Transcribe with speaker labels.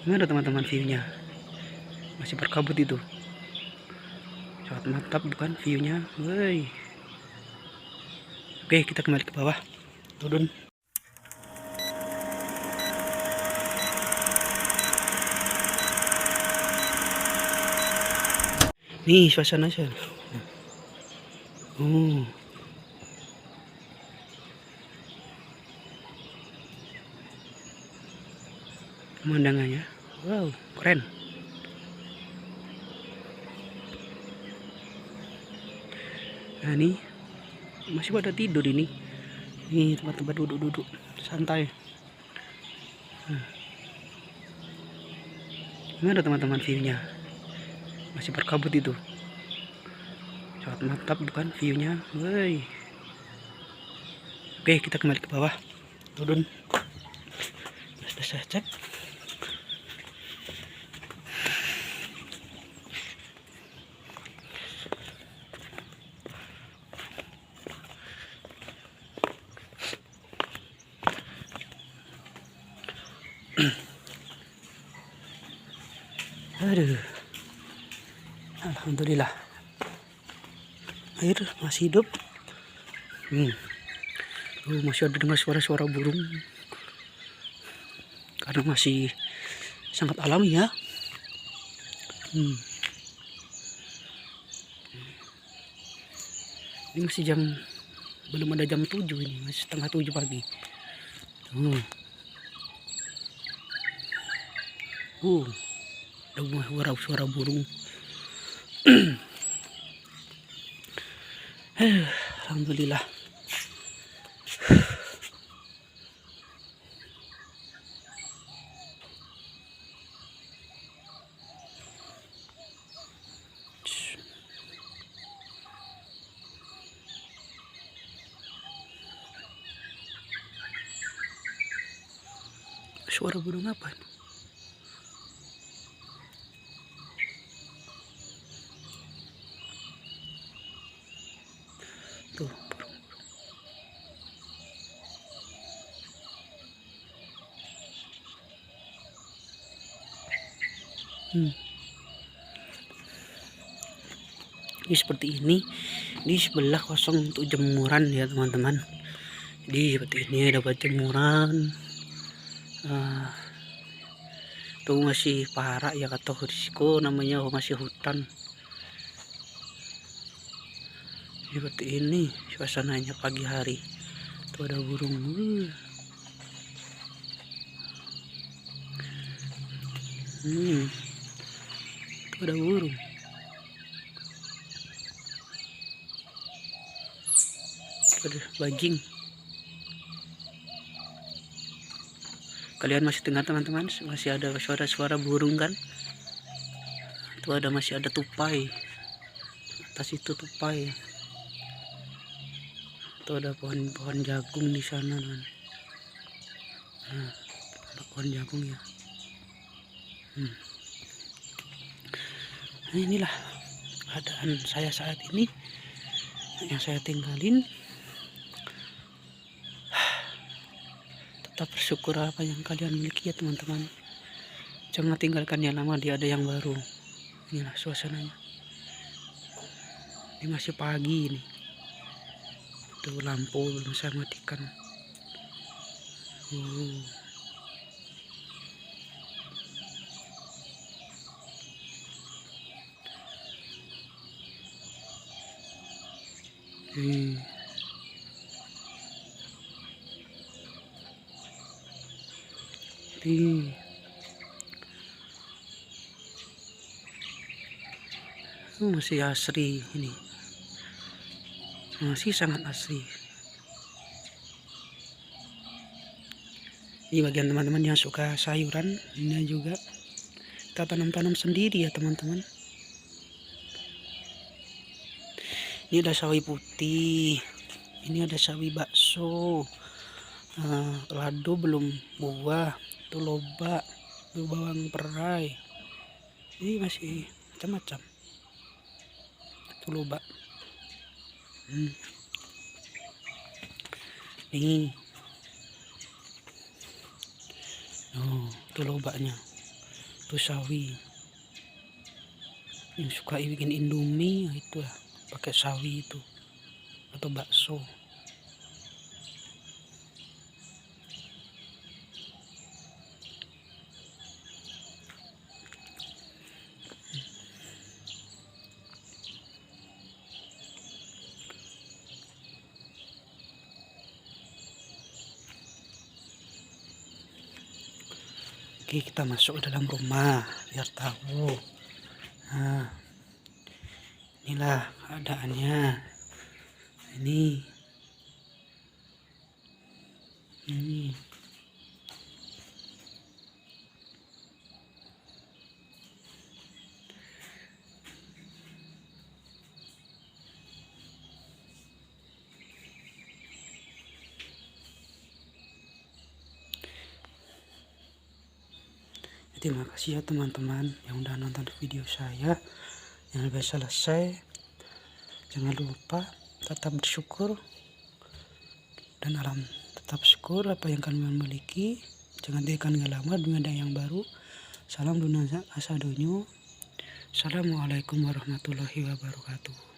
Speaker 1: Gimana teman-teman viewnya? Masih berkabut itu. Sangat mantap bukan viewnya? Woi. Oke, kita kembali ke bawah. Turun. Nih suasana aja. Pemandangannya. Wow, keren. Nah, ini masih pada tidur ini. Ini tempat-tempat duduk-duduk santai. Gimana teman-teman viewnya? Masih berkabut itu. Sangat mantap bukan viewnya? Woi. Oke, kita kembali ke bawah. Turun. Sudah saya cek. Aduh, alhamdulillah air masih hidup. Masih ada dengar suara-suara burung karena masih sangat alami ya. Ini masih belum ada jam 7, ini masih setengah 7 pagi. Ada suara burung. Alhamdulillah. Suara burung apa? Tuh, Ini seperti ini. Di sebelah kosong untuk jemuran ya teman-teman. Jadi seperti ini dapat jemuran. Tuh masih parah ya, kata risiko namanya, masih hutan. Seperti ini suasananya pagi hari. Tuh ada burung. Tuh ada burung. Tuh ada bajing. Kalian masih dengar teman-teman? Masih ada suara-suara burung kan? Tuh masih ada tupai. Atas itu tupai. Tuh ada pohon-pohon jagung di sana kan. Nah, pohon jagung ya. Nah, inilah keadaan saya saat ini yang saya tinggalin. Tetap bersyukur apa yang kalian miliki ya teman-teman. Jangan tinggalkan yang lama, dia ada yang baru. Inilah suasananya. Ini masih pagi ini. Tuh lampu belum saya matikan. Masih asri ini. Masih sangat asri. Ini bagian teman-teman yang suka sayuran, ini juga kita tanam-tanam sendiri ya teman-teman. Ini ada sawi putih, ini ada sawi bakso, lado belum buah, itu lobak, itu bawang perai, ini masih macam-macam. Itu lobak. Nih, itu lobaknya. Itu sawi. Yang suka bikin indomie itu ya pakai sawi itu atau bakso. Oke, kita masuk ke dalam rumah biar tahu. Nah, inilah keadaannya. Ini. Terima kasih ya teman-teman yang udah nonton video saya yang sampai selesai. Jangan lupa tetap bersyukur dan tetap syukur apa yang kalian miliki. Jangan tekan lama demi ada yang baru. Salam dunasa asadonyo. Assalamualaikum warahmatullahi wabarakatuh.